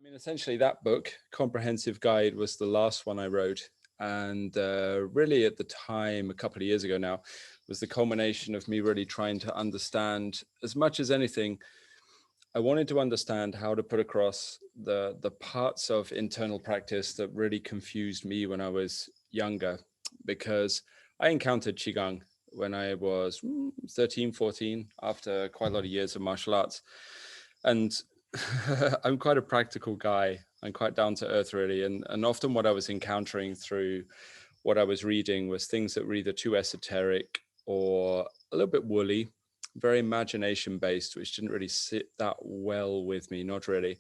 I mean, essentially that book, Comprehensive Guide, was the last one I wrote. And really at the time, a couple of years ago now, was the culmination of me really trying to understand, as much as anything, I wanted to understand how to put across the parts of internal practice that really confused me when I was younger, because I encountered Qigong when I was 13, 14, after quite a lot of years of martial arts. And I'm quite a practical guy. I'm quite down to earth, really. And often what I was encountering through what I was reading was things that were either too esoteric or a little bit woolly, very imagination based, which didn't really sit that well with me, not really.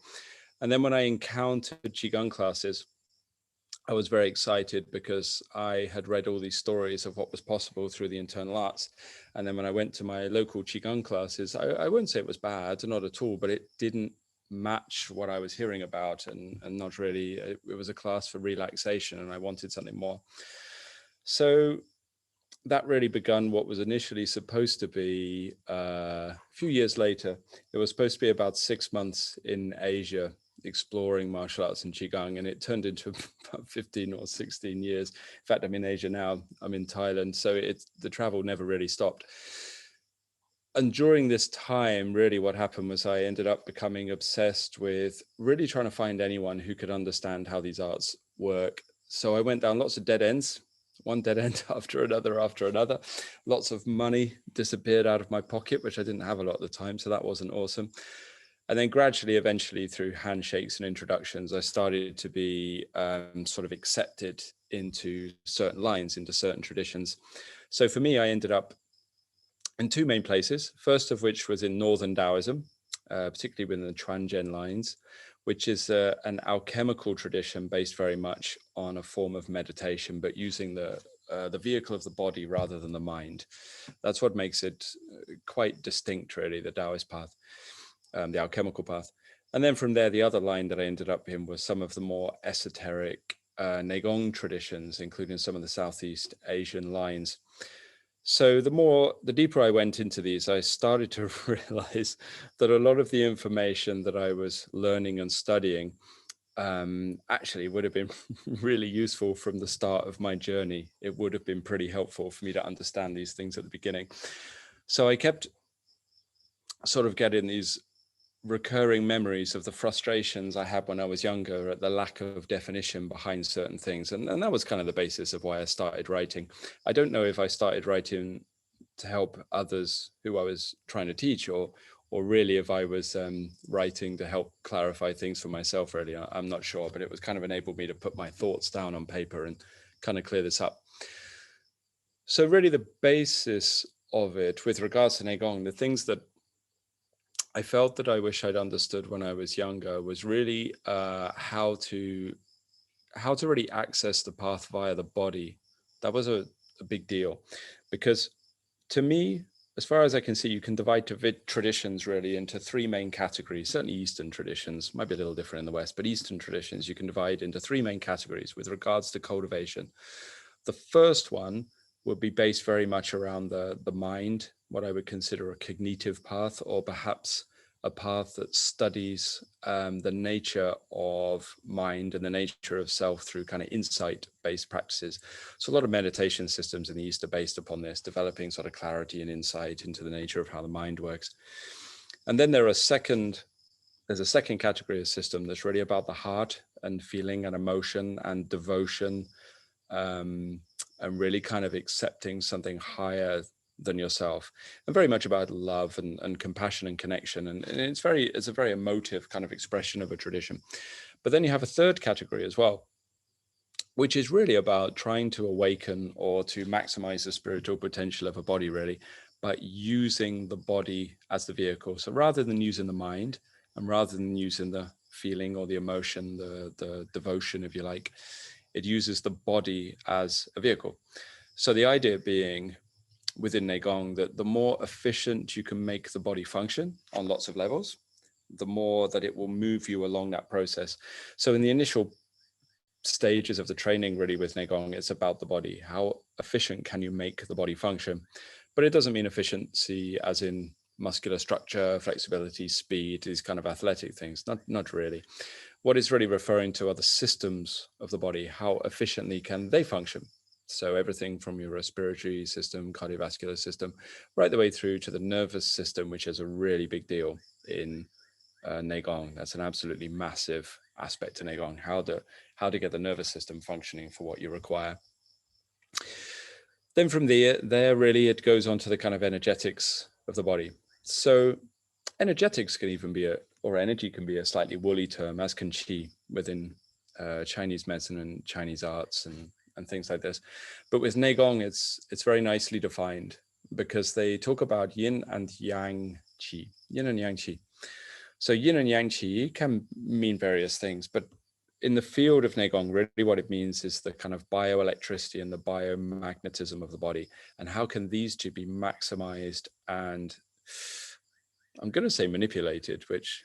And then when I encountered Qigong classes, I was very excited because I had read all these stories of what was possible through the internal arts. And then when I went to my local Qigong classes, I wouldn't say it was bad, not at all, but it didn't match what I was hearing about, and not really. It was a class for relaxation and I wanted something more. So that really begun what was initially supposed to be a few years later. It was supposed to be about 6 months in Asia exploring martial arts and Qigong, and it turned into about 15 or 16 years. In fact, I'm in Asia now, I'm in Thailand, so the travel never really stopped. And during this time, really what happened was I ended up becoming obsessed with really trying to find anyone who could understand how these arts work. So I went down lots of dead ends, one dead end after another. Lots of money disappeared out of my pocket, which I didn't have a lot at the time, so that wasn't awesome. And then gradually, eventually, through handshakes and introductions, I started to be sort of accepted into certain lines, into certain traditions. So for me, I ended up in two main places, first of which was in Northern Daoism, particularly within the Chuanzhen lines, which is an alchemical tradition based very much on a form of meditation, but using the vehicle of the body rather than the mind. That's what makes it quite distinct, really, the Daoist path, the alchemical path. And then from there, the other line that I ended up in was some of the more esoteric Nei Gong traditions, including some of the Southeast Asian lines. So the deeper I went into these, I started to realize that a lot of the information that I was learning and studying actually would have been really useful from the start of my journey. It would have been pretty helpful for me to understand these things at the beginning. So I kept sort of getting these recurring memories of the frustrations I had when I was younger at the lack of definition behind certain things. And that was kind of the basis of why I started writing. I don't know if I started writing to help others who I was trying to teach, or really if I was writing to help clarify things for myself, really. I'm not sure, but it was kind of enabled me to put my thoughts down on paper and kind of clear this up. So really the basis of it with regards to Nei Gong, the things that I felt that I wish I'd understood when I was younger was really how to really access the path via the body. That was a big deal, because to me, as far as I can see, you can divide traditions really into three main categories. Certainly Eastern traditions, might be a little different in the West, but Eastern traditions you can divide into three main categories with regards to cultivation. The first one would be based very much around the mind, what I would consider a cognitive path, or perhaps a path that studies the nature of mind and the nature of self through kind of insight-based practices. So a lot of meditation systems in the East are based upon this, developing sort of clarity and insight into the nature of how the mind works. And then there's a second category of system that's really about the heart and feeling and emotion and devotion, and really kind of accepting something higher than yourself, and very much about love and compassion and connection. And it's a very emotive kind of expression of a tradition. But then you have a third category as well, which is really about trying to awaken or to maximize the spiritual potential of a body, really, by using the body as the vehicle. So rather than using the mind, and rather than using the feeling or the emotion, the devotion, if you like, it uses the body as a vehicle. So the idea being within Nei Gong that the more efficient you can make the body function on lots of levels, the more that it will move you along that process. So in the initial stages of the training, really, with Nei Gong, it's about the body. How efficient can you make the body function? But it doesn't mean efficiency as in muscular structure, flexibility, speed, these kind of athletic things. Not really. what it's really referring to are the systems of the body. How efficiently can they function? So everything from your respiratory system, cardiovascular system, right the way through to the nervous system, which is a really big deal in Nei Gong. That's an absolutely massive aspect to Nei Gong, how to get the nervous system functioning for what you require. Then from there really it goes on to the kind of energetics of the body. So energetics can even be or energy can be a slightly woolly term, as can qi within Chinese medicine and Chinese arts and things like this. But with Nei Gong, it's very nicely defined because they talk about yin and yang qi, yin and yang qi. So yin and yang qi can mean various things, but in the field of Nei Gong, really what it means is the kind of bioelectricity and the biomagnetism of the body, and how can these two be maximized and, I'm going to say manipulated, which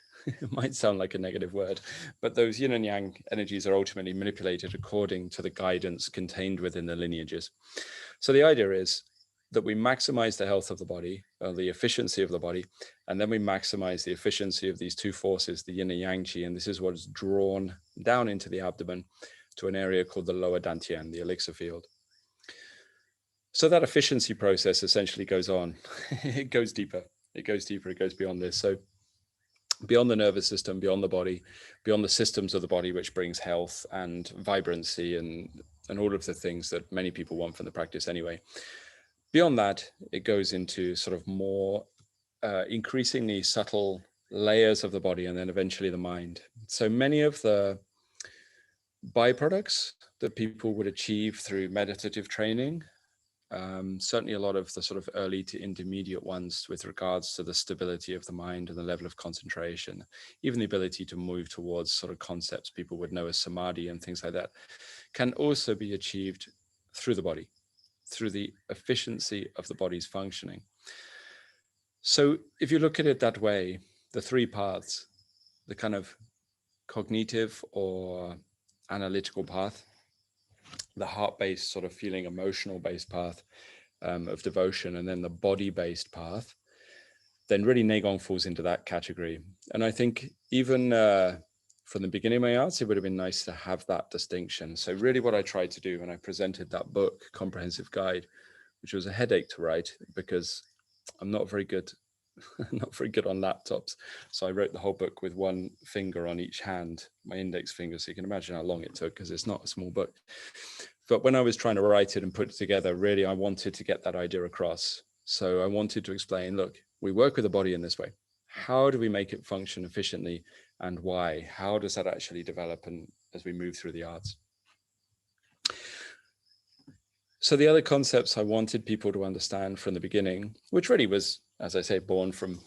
might sound like a negative word, but those yin and yang energies are ultimately manipulated according to the guidance contained within the lineages. So the idea is that we maximize the health of the body, or the efficiency of the body, and then we maximize the efficiency of these two forces, the yin and yang qi, and this is what is drawn down into the abdomen to an area called the lower dantian, the elixir field. So that efficiency process essentially goes on. It goes deeper, it goes deeper, it goes beyond this. So beyond the nervous system, beyond the body, beyond the systems of the body, which brings health and vibrancy and all of the things that many people want from the practice anyway. Beyond that, it goes into sort of more increasingly subtle layers of the body and then eventually the mind. So many of the byproducts that people would achieve through meditative training, certainly a lot of the sort of early to intermediate ones with regards to the stability of the mind and the level of concentration, even the ability to move towards sort of concepts people would know as samadhi and things like that, can also be achieved through the body, through the efficiency of the body's functioning. So if you look at it that way, the three paths, the kind of cognitive or analytical path, the heart-based sort of feeling emotional-based path of devotion, and then the body-based path, then really Nei Gong falls into that category. And I think even from the beginning of my arts, it would have been nice to have that distinction. So really what I tried to do when I presented that book, Comprehensive Guide, which was a headache to write because I'm not very good on laptops. So I wrote the whole book with one finger on each hand, my index finger. So you can imagine how long it took because it's not a small book. But when I was trying to write it and put it together, really, I wanted to get that idea across. So I wanted to explain, look, we work with the body in this way. How do we make it function efficiently and why? How does that actually develop and as we move through the arts? So the other concepts I wanted people to understand from the beginning, which really was, as I say, born from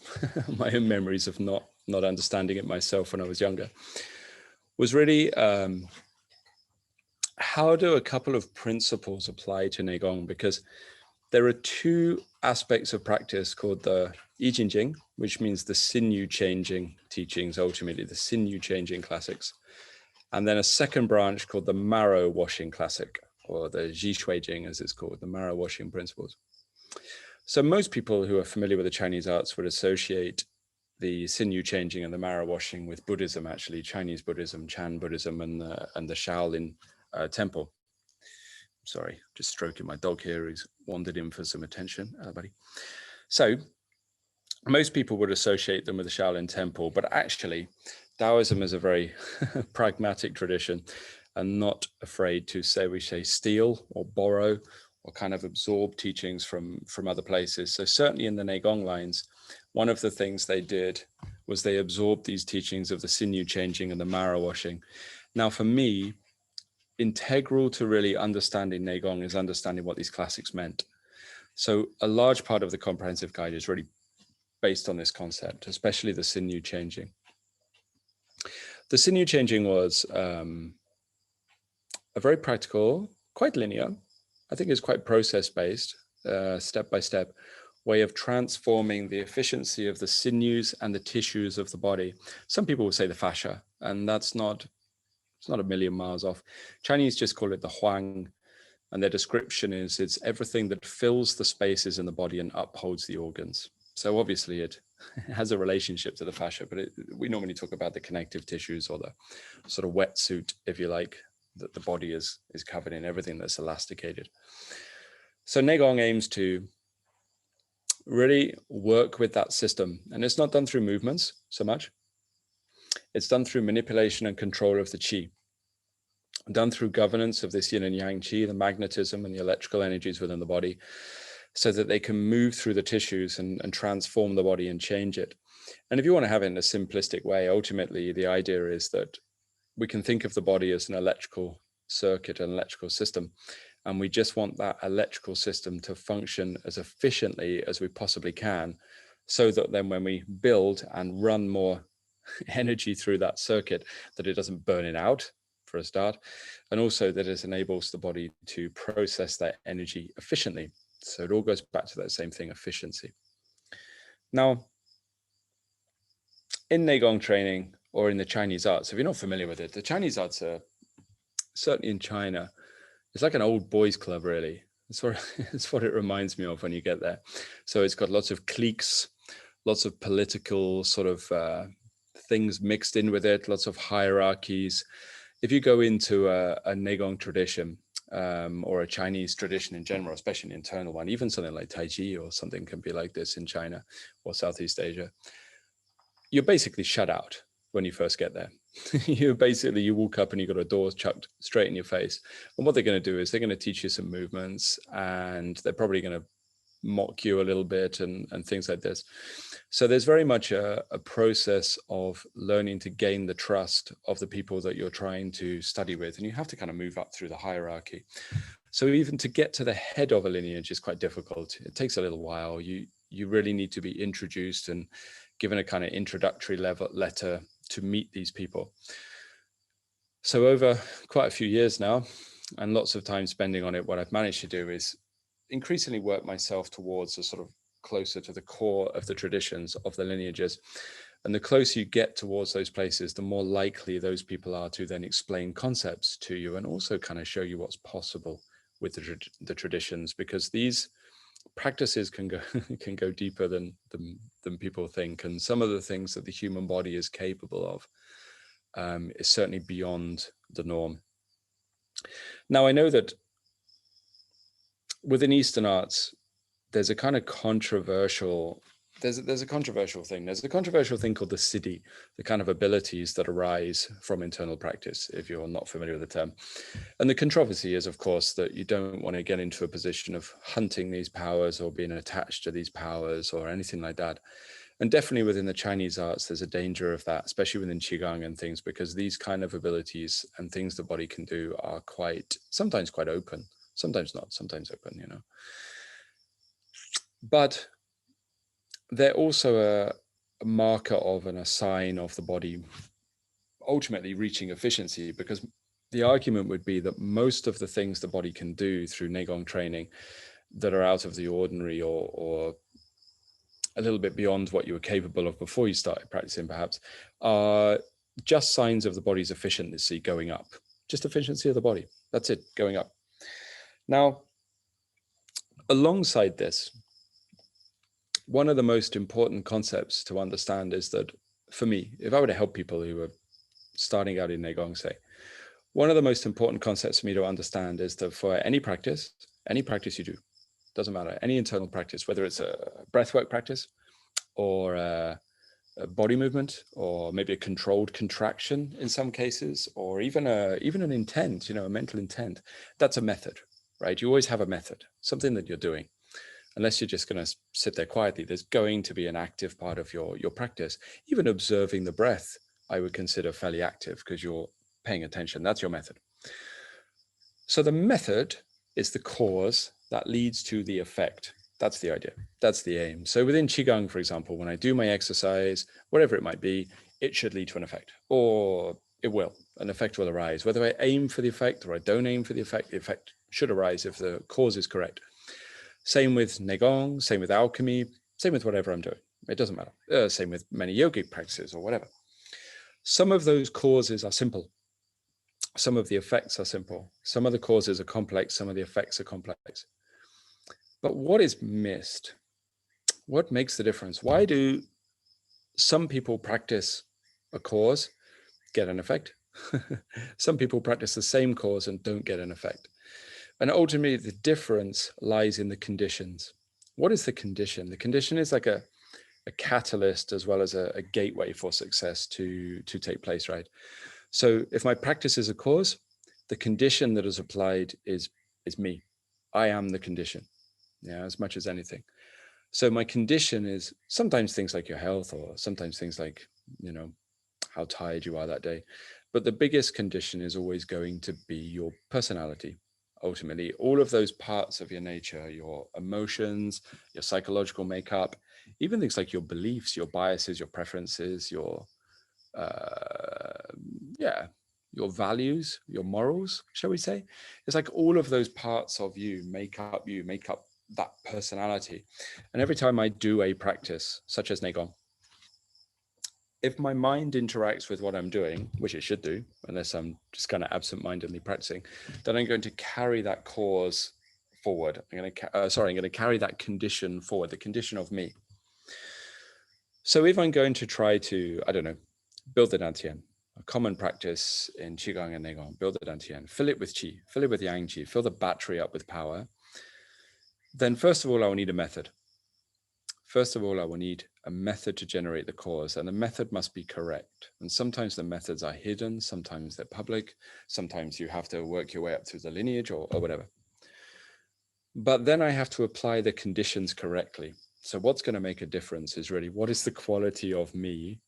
my own memories of not understanding it myself when I was younger, was really how do a couple of principles apply to Nei Gong? Because there are two aspects of practice called the I Ching Jing, which means the sinew changing teachings, ultimately the sinew changing classics. And then a second branch called the marrow washing classic, or the Ji Shui Jing, as it's called, the marrow washing principles. So most people who are familiar with the Chinese arts would associate the sinew changing and the marrow washing with Buddhism, actually, Chinese Buddhism, Chan Buddhism, and the Shaolin temple. Sorry, just stroking my dog here. He's wandered in for some attention, buddy. So most people would associate them with the Shaolin temple, but actually Daoism is a very pragmatic tradition and not afraid to we say steal or borrow or kind of absorb teachings from other places. So certainly in the Nei Gong lines, one of the things they did was they absorbed these teachings of the sinew changing and the marrow washing. Now for me, integral to really understanding Nei Gong is understanding what these classics meant. So a large part of the comprehensive guide is really based on this concept, especially the sinew changing. The sinew changing was a very practical, quite linear, I think it's quite process-based, step-by-step way of transforming the efficiency of the sinews and the tissues of the body. Some people will say the fascia, and it's not a million miles off. Chinese just call it the huang, and their description is it's everything that fills the spaces in the body and upholds the organs. So obviously it has a relationship to the fascia, but we normally talk about the connective tissues or the sort of wetsuit, if you like, that the body is covered in, everything that's elasticated. So Nei Gong aims to really work with that system. And it's not done through movements so much. It's done through manipulation and control of the qi, done through governance of this yin and yang qi, the magnetism and the electrical energies within the body, so that they can move through the tissues and transform the body and change it. And if you want to have it in a simplistic way, ultimately, the idea is that we can think of the body as an electrical circuit, an electrical system. And we just want that electrical system to function as efficiently as we possibly can, so that then when we build and run more energy through that circuit, that it doesn't burn it out for a start, and also that it enables the body to process that energy efficiently. So it all goes back to that same thing, efficiency. Now, in Nei Gong training or in the Chinese arts, if you're not familiar with it, the Chinese arts are, certainly in China, it's like an old boys club, really. It's what it reminds me of when you get there. So it's got lots of cliques, lots of political sort of things mixed in with it, lots of hierarchies. If you go into a Nei Gong tradition, or a Chinese tradition in general, especially an internal one, even something like Tai Chi or something can be like this in China or Southeast Asia, you're basically shut out when you first get there. You walk up and you've got a door chucked straight in your face. And what they're going to do is they're going to teach you some movements, and they're probably going to mock you a little bit and things like this. So there's very much a process of learning to gain the trust of the people that you're trying to study with. And you have to kind of move up through the hierarchy. So even to get to the head of a lineage is quite difficult. It takes a little while. You really need to be introduced and given a kind of introductory letter to meet these people. So over quite a few years now, and lots of time spending on it, what I've managed to do is increasingly work myself towards a sort of closer to the core of the traditions of the lineages. And the closer you get towards those places, the more likely those people are to then explain concepts to you and also kind of show you what's possible with the traditions, because these practices can go deeper than people think. And some of the things that the human body is capable of is certainly beyond the norm. Now, I know that within Eastern arts, there's a kind of controversial, there's a controversial thing. There's a controversial thing called the siddhi, the kind of abilities that arise from internal practice, if you're not familiar with the term. And the controversy is, of course, that you don't want to get into a position of hunting these powers or being attached to these powers or anything like that. And definitely within the Chinese arts, there's a danger of that, especially within Qigong and things, because these kind of abilities and things the body can do are sometimes quite open, sometimes not, sometimes open, you know. But they're also a marker of and a sign of the body ultimately reaching efficiency, because the argument would be that most of the things the body can do through Nei Gong training that are out of the ordinary or a little bit beyond what you were capable of before you started practicing, perhaps, are just signs of the body's efficiency going up. Just efficiency of the body. That's it, going up. Now, alongside this, one of the most important concepts to understand is that, for me, if I were to help people who are starting out in Nei Gong, say, one of the most important concepts for me to understand is that for any practice you do, doesn't matter, any internal practice, whether it's a breathwork practice or a body movement, or maybe a controlled contraction in some cases, or even an intent, a mental intent, that's a method, right? You always have a method, something that you're doing. Unless you're just going to sit there quietly, there's going to be an active part of your practice. Even observing the breath, I would consider fairly active because you're paying attention. That's your method. So the method is the cause that leads to the effect. That's the idea. That's the aim. So within Qigong, for example, when I do my exercise, whatever it might be, it should lead to an effect, or it will. An effect will arise. Whether I aim for the effect or I don't aim for the effect should arise if the cause is correct. Same with Nei Gong, same with alchemy, same with whatever I'm doing. It doesn't matter. Same with many yogic practices or whatever. Some of those causes are simple. Some of the effects are simple. Some of the causes are complex. Some of the effects are complex. But what is missed? What makes the difference? Why do Some people practice a cause, get an effect. Some people practice the same cause and don't get an effect. And ultimately, the difference lies in the conditions. What is the condition? The condition is like a catalyst as well as a gateway for success to take place, right? So if my practice is a cause, the condition that is applied is me. I am the condition, yeah, as much as anything. So my condition is sometimes things like your health, or sometimes things like, you know, how tired you are that day. But the biggest condition is always going to be your personality. Ultimately, all of those parts of your nature, your emotions, your psychological makeup, even things like your beliefs, your biases, your preferences, your uh, yeah, your values, your morals, shall we say? It's like all of those parts of you, make up that personality. And every time I do a practice, such as Nei Gong, if my mind interacts with what I'm doing, which it should do, unless I'm just kind of absent-mindedly practicing, then I'm going to carry that cause forward. I'm going to carry that condition forward, the condition of me. So if I'm going to try to, I don't know, build the dantian, a common practice in Qigong and Nei Gong, build the dantian, fill it with qi, fill it with yang qi, fill the battery up with power, then first of all, I will need a method. First of all, I will need a method to generate the cause, and the method must be correct. And sometimes the methods are hidden, sometimes they're public, sometimes you have to work your way up through the lineage or whatever. But then I have to apply the conditions correctly. So what's going to make a difference is really, what is the quality of me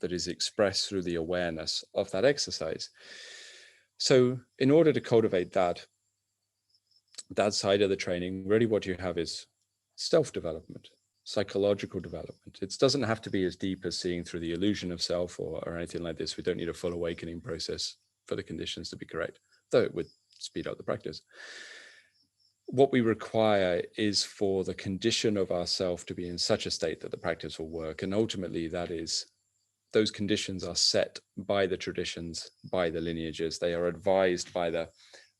that is expressed through the awareness of that exercise? So in order to cultivate that side of the training, really what you have is self-development, psychological development. It doesn't have to be as deep as seeing through the illusion of self or anything like this. We don't need a full awakening process for the conditions to be correct, though it would speed up the practice. What we require is for the condition of ourself to be in such a state that the practice will work. And ultimately, that is, those conditions are set by the traditions, by the lineages. They are advised by the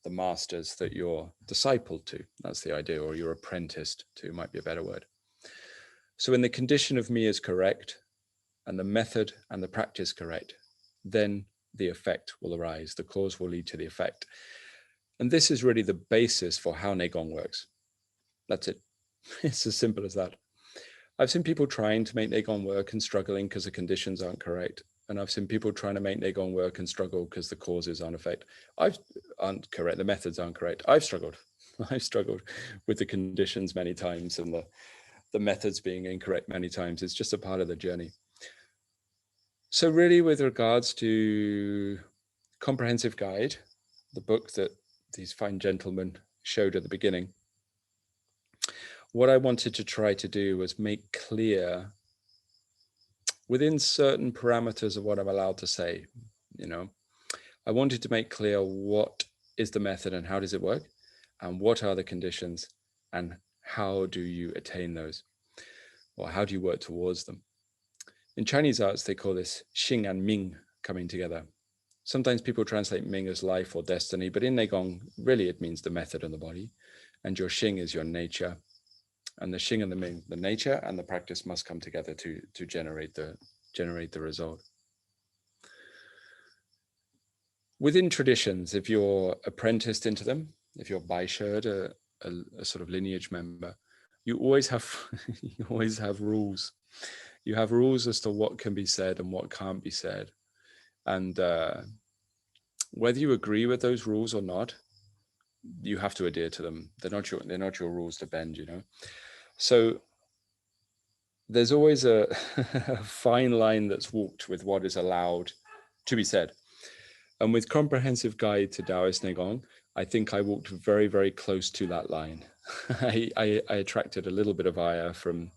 masters that you're discipled to. That's the idea, or you're apprenticed to, might be a better word. So when the condition of me is correct, and the method and the practice correct, then the effect will arise. The cause will lead to the effect. And this is really the basis for how Nei Gong works. That's it. It's as simple as that. I've seen people trying to make Nei Gong work and struggling because the conditions aren't correct. And I've seen people trying to make Nei Gong work and struggle because the causes aren't correct. The methods aren't correct. I've struggled. I've struggled with the conditions many times and the methods being incorrect many times. It's just a part of the journey. So really, with regards to Comprehensive Guide, the book that these fine gentlemen showed at the beginning, what I wanted to try to do was make clear, within certain parameters of what I'm allowed to say, I wanted to make clear what is the method and how does it work, and what are the conditions, and how do you attain those, or how do you work towards them. In Chinese arts, they call this Xing and Ming coming together. Sometimes people translate Ming as life or destiny, but in Nei Gong, really it means the method and the body, and your Xing is your nature. And the Xing and the Ming, the nature and the practice must come together to generate the result. Within traditions, if you're apprenticed into them, if you're Baisherd, a sort of lineage member, you always have rules. You have rules as to what can be said and what can't be said. And whether you agree with those rules or not, you have to adhere to them. They're not your rules to bend, So there's always a fine line that's walked with what is allowed to be said. And with Comprehensive Guide to Daoist Nei Gong, I think I walked very, very close to that line. I attracted a little bit of ire from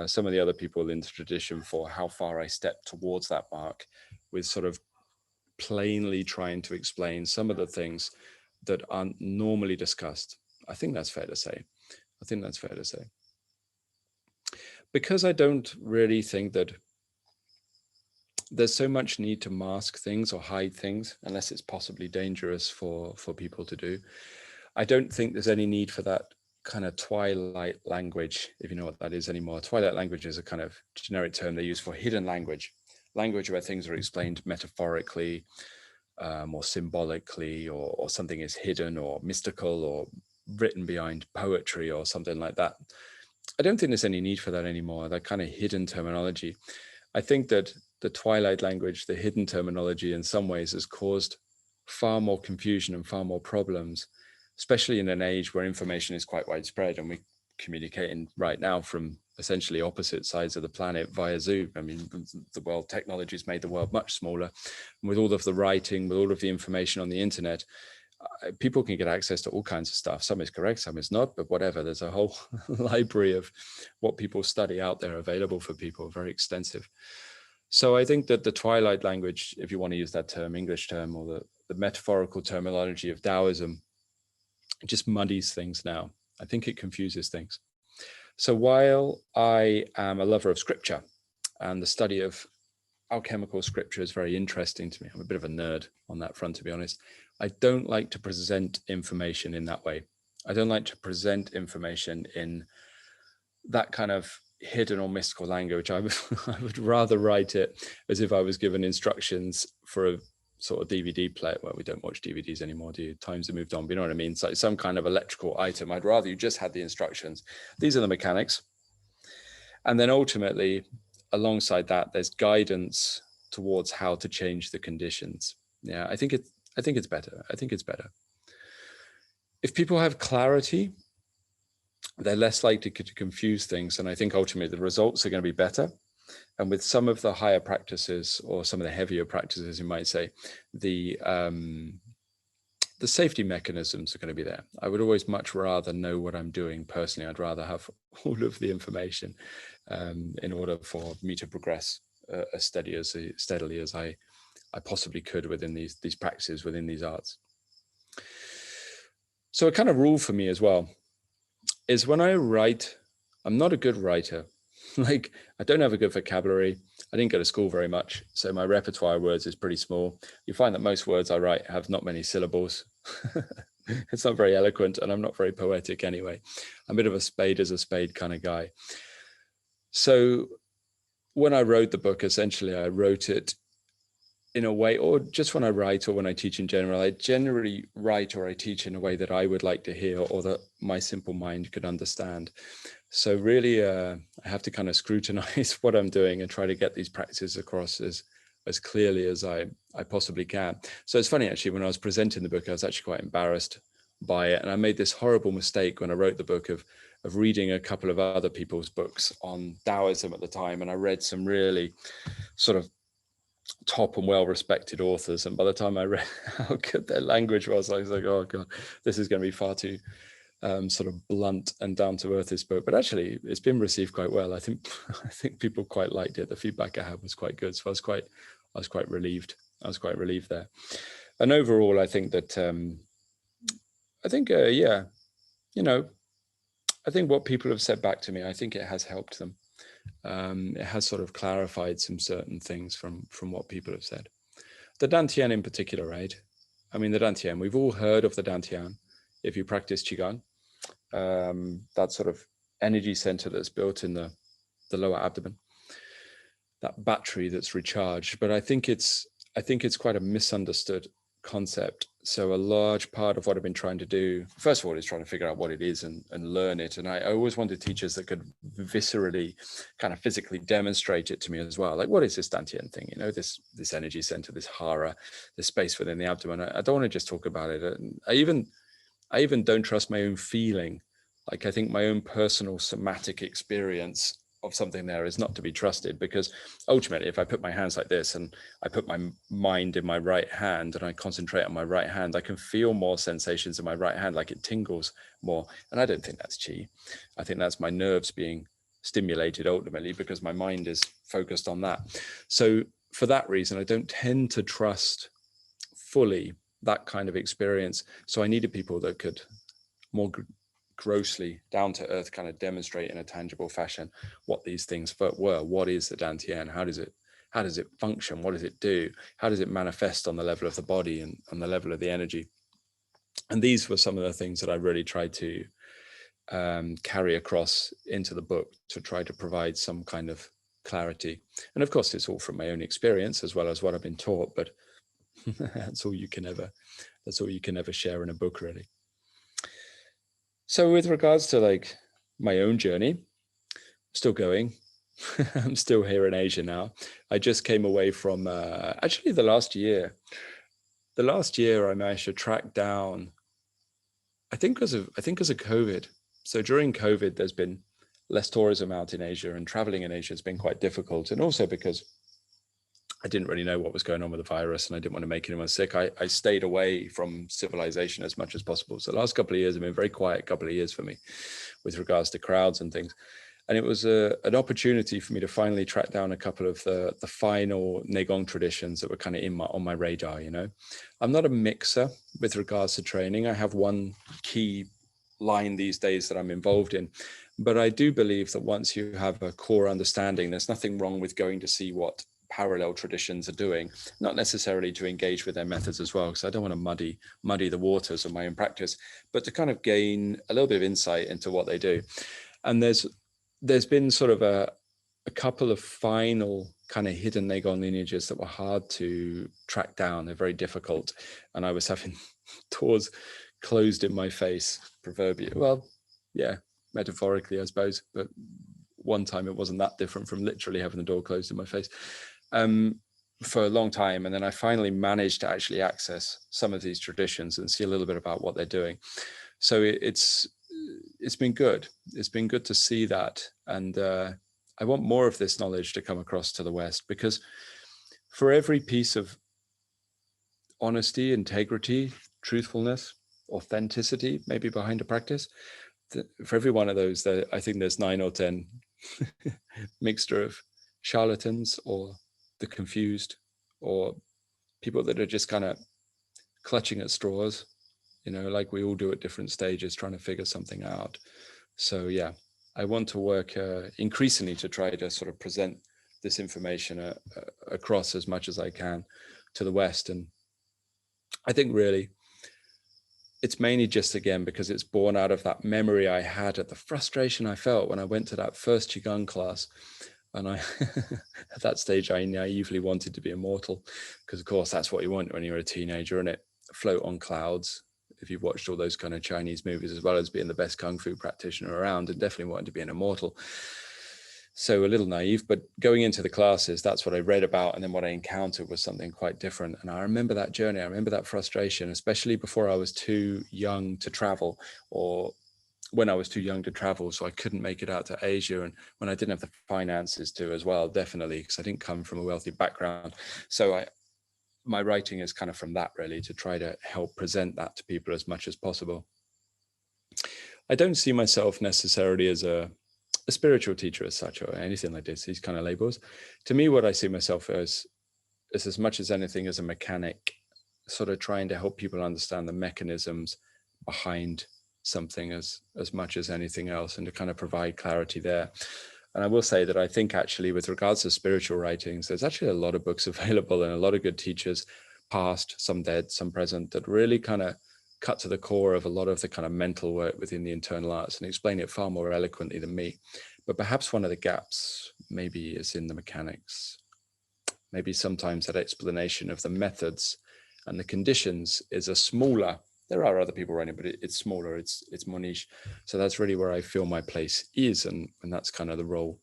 some of the other people in the tradition for how far I stepped towards that mark, with sort of plainly trying to explain some of the things that aren't normally discussed. I think that's fair to say. Because I don't really think that there's so much need to mask things or hide things, unless it's possibly dangerous for people to do. I don't think there's any need for that kind of twilight language, if you know what that is anymore. Twilight language is a kind of generic term they use for hidden language, language where things are explained metaphorically, or symbolically, or something is hidden or mystical or written behind poetry or something like that. I don't think there's any need for that anymore, that kind of hidden terminology. I think that the twilight language, the hidden terminology, in some ways has caused far more confusion and far more problems, especially in an age where information is quite widespread and we're communicating right now from essentially opposite sides of the planet via Zoom. I mean, technology has made the world much smaller. And with all of the writing, with all of the information on the internet, people can get access to all kinds of stuff. Some is correct, some is not, but whatever. There's a whole library of what people study out there available for people, very extensive. So I think that the twilight language, if you want to use that term, English term, or the metaphorical terminology of Daoism, it just muddies things now. I think it confuses things. So while I am a lover of scripture, and the study of alchemical scripture is very interesting to me, I'm a bit of a nerd on that front, to be honest, I don't like to present information in that way. I don't like to present information in that kind of hidden or mystical language. I would rather write it as if I was given instructions for a sort of DVD player. Well, we don't watch DVDs anymore, do you? Times have moved on, but you know what I mean? It's like some kind of electrical item. I'd rather you just had the instructions. These are the mechanics. And then ultimately, alongside that, there's guidance towards how to change the conditions. Yeah, I think it's better. I think it's better. If people have clarity, they're less likely to confuse things. And I think ultimately the results are going to be better. And with some of the higher practices, or some of the heavier practices, you might say, the safety mechanisms are going to be there. I would always much rather know what I'm doing personally. I'd rather have all of the information in order for me to progress as steadily as I possibly could within these practices, within these arts. So a kind of rule for me as well is when I write, I'm not a good writer. Like, I don't have a good vocabulary. I didn't go to school very much, so my repertoire of words is pretty small. You find that most words I write have not many syllables. It's not very eloquent, and I'm not very poetic anyway. I'm a bit of a spade is a spade kind of guy. So when I wrote the book, essentially I wrote it in a way, or just when I write or when I teach in general, I generally write or I teach in a way that I would like to hear, or that my simple mind could understand. So really, I have to kind of scrutinize what I'm doing and try to get these practices across as clearly as I possibly can. So it's funny, actually, when I was presenting the book, I was actually quite embarrassed by it. And I made this horrible mistake when I wrote the book of reading a couple of other people's books on Daoism at the time. And I read some really sort of top and well-respected authors. And by the time I read how good their language was, I was like, oh God, this is going to be far too sort of blunt and down to earth, this book. But actually it's been received quite well. I think people quite liked it. The feedback I had was quite good. So I was quite relieved. I was quite relieved there. And overall, I think that yeah, you know, I think what people have said back to me, I think it has helped them. It has sort of clarified some certain things from what people have said. The Dantian in particular, right? I mean, the Dantian, we've all heard of the Dantian. If you practice Qigong, that sort of energy center that's built in the lower abdomen, that battery that's recharged. But I think it's quite a misunderstood concept. So a large part of what I've been trying to do, first of all, is trying to figure out what it is and learn it. And I always wanted teachers that could viscerally, kind of physically demonstrate it to me as well. Like, what is this Dantian thing? You know, this energy center, this hara, this space within the abdomen. I don't want to just talk about it. I even don't trust my own feeling. Like, I think my own personal somatic experience of something there is not to be trusted, because ultimately, if I put my hands like this and I put my mind in my right hand and I concentrate on my right hand, I can feel more sensations in my right hand, like it tingles more. And I don't think that's qi. I think that's my nerves being stimulated ultimately, because my mind is focused on that. So for that reason, I don't tend to trust fully that kind of experience. So I needed people that could more grossly, down to earth, kind of demonstrate in a tangible fashion what these things were. What is the Dantian? How does it function? What does it do? How does it manifest on the level of the body and on the level of the energy? And these were some of the things that I really tried to carry across into the book to try to provide some kind of clarity. And of course, it's all from my own experience as well as what I've been taught, but that's all you can ever share in a book, really. So with regards to like my own journey, still going. I'm still here in Asia now. I just came away from actually the last year. The last year I managed to track down, I think because of COVID. So during COVID, there's been less tourism out in Asia, and traveling in Asia has been quite difficult. And also because I didn't really know what was going on with the virus, and I didn't want to make anyone sick. I stayed away from civilization as much as possible. So the last couple of years have been a very quiet couple of years for me with regards to crowds and things. And it was an opportunity for me to finally track down a couple of the final Nei Gong traditions that were kind of on my radar. You know, I'm not a mixer with regards to training. I have one key line these days that I'm involved in, but I do believe that once you have a core understanding, there's nothing wrong with going to see what parallel traditions are doing, not necessarily to engage with their methods as well, because I don't want to muddy the waters of my own practice, but to kind of gain a little bit of insight into what they do. And there's been sort of a couple of final kind of hidden Nei Gong lineages that were hard to track down. They're very difficult. And I was having doors closed in my face, proverbially. Well, yeah, metaphorically, I suppose. But one time it wasn't that different from literally having the door closed in my face for a long time. And then I finally managed to actually access some of these traditions and see a little bit about what they're doing. So it's been good. It's been good to see that. And I want more of this knowledge to come across to the West, because for every piece of honesty, integrity, truthfulness, authenticity, maybe behind a practice, for every one of those, I think there's 9 or 10 mixture of charlatans or the confused or people that are just kind of clutching at straws, you know, like we all do at different stages, trying to figure something out. So yeah, I want to work increasingly to try to sort of present this information across as much as I can to the West. And I think really it's mainly just, again, because it's born out of that memory I had at the frustration I felt when I went to that first Qigong class. And I, at that stage, I naively wanted to be immortal, because of course that's what you want when you're a teenager, and it float on clouds. If you've watched all those kind of Chinese movies, as well as being the best Kung Fu practitioner around, and definitely wanting to be an immortal. So a little naive, but going into the classes, that's what I read about. And then what I encountered was something quite different. And I remember that journey. I remember that frustration, especially before I was too young to travel, or when I was too young to travel. So I couldn't make it out to Asia. And when I didn't have the finances to as well, definitely, because I didn't come from a wealthy background. So my writing is kind of from that, really, to try to help present that to people as much as possible. I don't see myself necessarily as a spiritual teacher as such, or anything like this, these kind of labels. To me, what I see myself as much as anything as a mechanic, sort of trying to help people understand the mechanisms behind something as much as anything else, and to kind of provide clarity there. And I will say that I think actually with regards to spiritual writings, there's actually a lot of books available and a lot of good teachers, past, some dead, some present, that really kind of cut to the core of a lot of the kind of mental work within the internal arts and explain it far more eloquently than me. But perhaps one of the gaps maybe is in the mechanics. Maybe sometimes that explanation of the methods and the conditions is a smaller, there are other people writing, but it's smaller, it's more niche. So that's really where I feel my place is. And that's kind of the role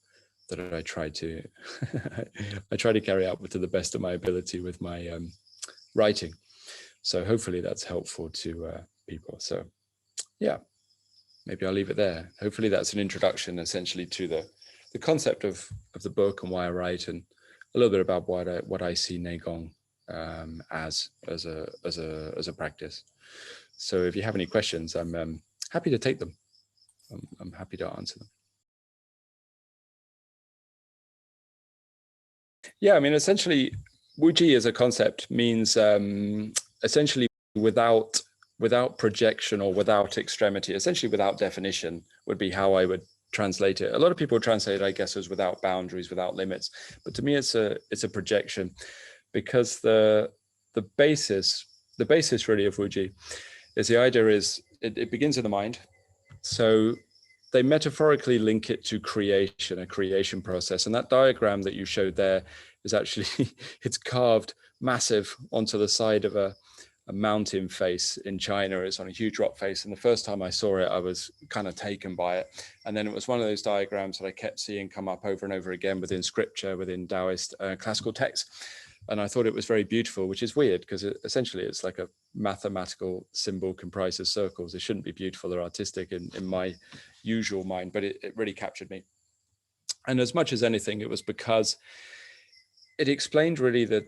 that I try to, I try to carry out to the best of my ability with my writing. So hopefully that's helpful to people. So yeah, maybe I'll leave it there. Hopefully that's an introduction essentially to the concept of the book and why I write, and a little bit about what I see Nei Gong as a practice. So if you have any questions, I'm happy to take them. I'm happy to answer them. Yeah, I mean, essentially, Wuji as a concept means essentially without projection or without extremity, essentially without definition would be how I would translate it. A lot of people translate it, I guess, as without boundaries, without limits. But to me, it's a projection, because the basis really of Wuji is the idea is it begins in the mind. So they metaphorically link it to creation, a creation process. And that diagram that you showed there is actually, it's carved massive onto the side of a mountain face in China. It's on a huge rock face. And the first time I saw it, I was kind of taken by it. And then it was one of those diagrams that I kept seeing come up over and over again within scripture, within Daoist classical texts. And I thought it was very beautiful, which is weird because essentially it's like a mathematical symbol comprised of circles. It shouldn't be beautiful or artistic in my usual mind, but it really captured me. And as much as anything, it was because it explained really that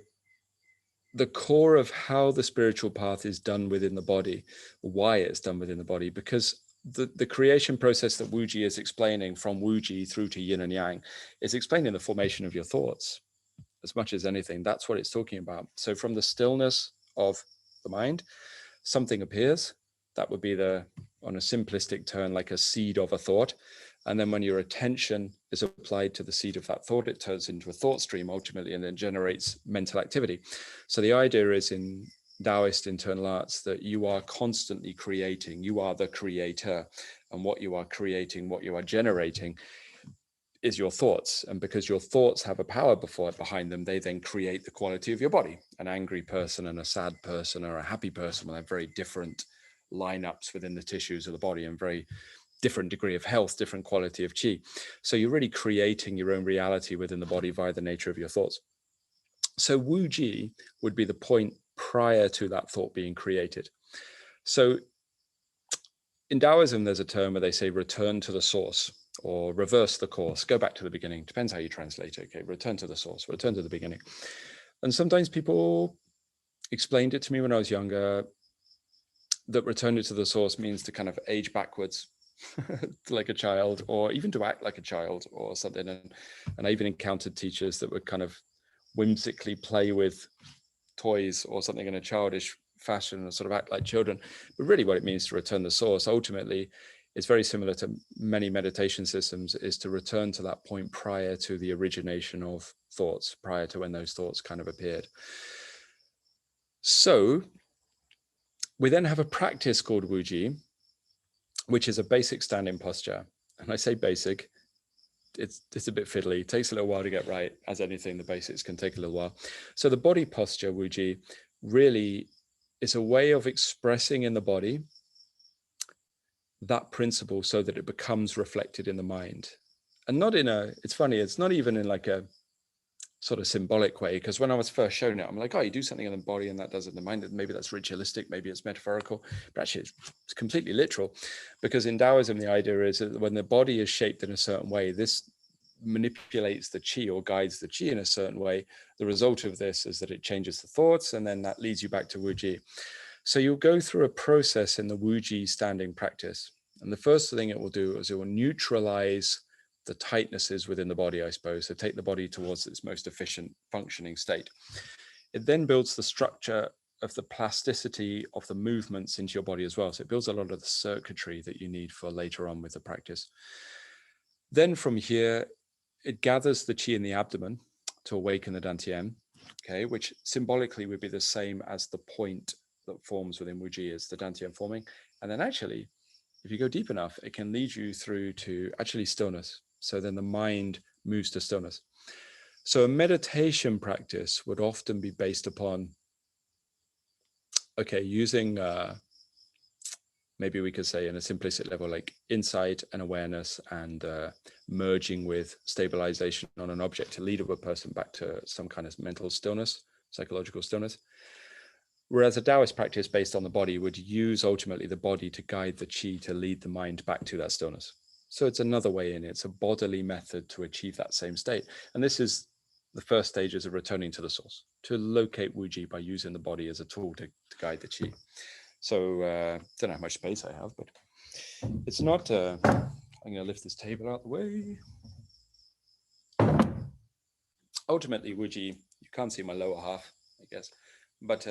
the core of how the spiritual path is done within the body, why it's done within the body, because the creation process that Wuji is explaining from Wuji through to yin and yang is explaining the formation of your thoughts. As much as anything, that's what it's talking about. So from the stillness of the mind, something appears. That would be on a simplistic term, like a seed of a thought. And then when your attention is applied to the seed of that thought, it turns into a thought stream ultimately, and then generates mental activity. So the idea is in Daoist internal arts that you are constantly creating. You are the creator. And what you are creating, what you are generating is your thoughts. And because your thoughts have a power behind them, they then create the quality of your body. An angry person and a sad person or a happy person will have very different lineups within the tissues of the body and very different degree of health, different quality of qi. So you're really creating your own reality within the body via the nature of your thoughts. So Wuji would be the point prior to that thought being created. So in Daoism, there's a term where they say return to the source or reverse the course, go back to the beginning. Depends how you translate it. Okay, return to the source, return to the beginning. And sometimes people explained it to me when I was younger that returning to the source means to kind of age backwards like a child, or even to act like a child or something. And I even encountered teachers that would kind of whimsically play with toys or something in a childish fashion and sort of act like children. But really what it means to return the source ultimately is very similar to many meditation systems, is to return to that point prior to the origination of thoughts, prior to when those thoughts kind of appeared. So we then have a practice called Wuji, which is a basic standing posture. And I say basic, it's a bit fiddly. It takes a little while to get right. As anything, the basics can take a little while. So the body posture, Wuji, really is a way of expressing in the body that principle so that it becomes reflected in the mind. And not in a, it's funny, it's not even in like a sort of symbolic way, because when I was first shown it, I'm like, oh, you do something in the body and that does it in the mind. Maybe that's ritualistic, maybe it's metaphorical, but actually it's completely literal. Because in Daoism, the idea is that when the body is shaped in a certain way, this manipulates the qi or guides the qi in a certain way. The result of this is that it changes the thoughts, and then that leads you back to Wuji. So you'll go through a process in the Wuji standing practice. And the first thing it will do is it will neutralize the tightnesses within the body, I suppose. So take the body towards its most efficient functioning state. It then builds the structure of the plasticity of the movements into your body as well. So it builds a lot of the circuitry that you need for later on with the practice. Then from here, it gathers the qi in the abdomen to awaken the dantian, okay, which symbolically would be the same as the point that forms within Wuji is the dantian forming. And then actually, if you go deep enough, it can lead you through to actually stillness. So then the mind moves to stillness. So a meditation practice would often be based upon, okay, using, maybe we could say in a simplistic level, like insight and awareness and merging with stabilization on an object to lead a person back to some kind of mental stillness, psychological stillness. Whereas a Taoist practice based on the body would use ultimately the body to guide the qi to lead the mind back to that stillness. So it's another way in. It's a bodily method to achieve that same state. And this is the first stages of returning to the source, to locate Wuji by using the body as a tool to guide the qi. So don't know how much space I have, but it's not, I'm going to lift this table out the way. Ultimately, Wuji, you can't see my lower half, I guess, but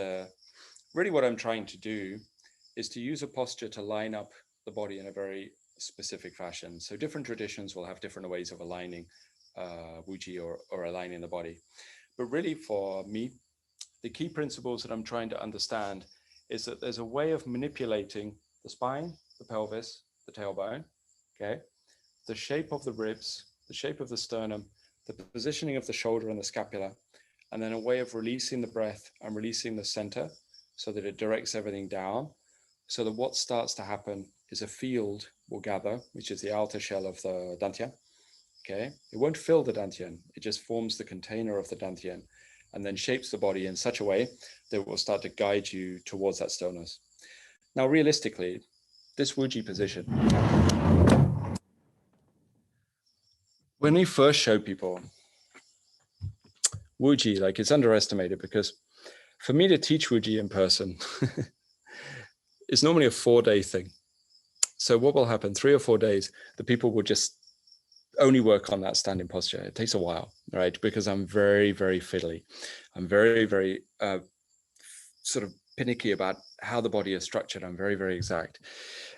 really what I'm trying to do is to use a posture to line up the body in a very specific fashion. So different traditions will have different ways of aligning Wuji or aligning the body. But really for me, the key principles that I'm trying to understand is that there's a way of manipulating the spine, the pelvis, the tailbone, okay? the shape of the ribs, the shape of the sternum, the positioning of the shoulder and the scapula, and then a way of releasing the breath and releasing the center so that it directs everything down. So that what starts to happen is a field will gather, which is the outer shell of the dantian. Okay, it won't fill the dantian, it just forms the container of the dantian and then shapes the body in such a way that it will start to guide you towards that stillness. Now, realistically, this Wuji position, when we first show people Wuji, like, it's underestimated, because for me to teach Wuji in person, it's normally a 4-day thing. So what will happen, 3 or 4 days, the people will just only work on that standing posture. It takes a while, right? Because I'm very, very fiddly. I'm very, very sort of finicky about how the body is structured. I'm very, very exact.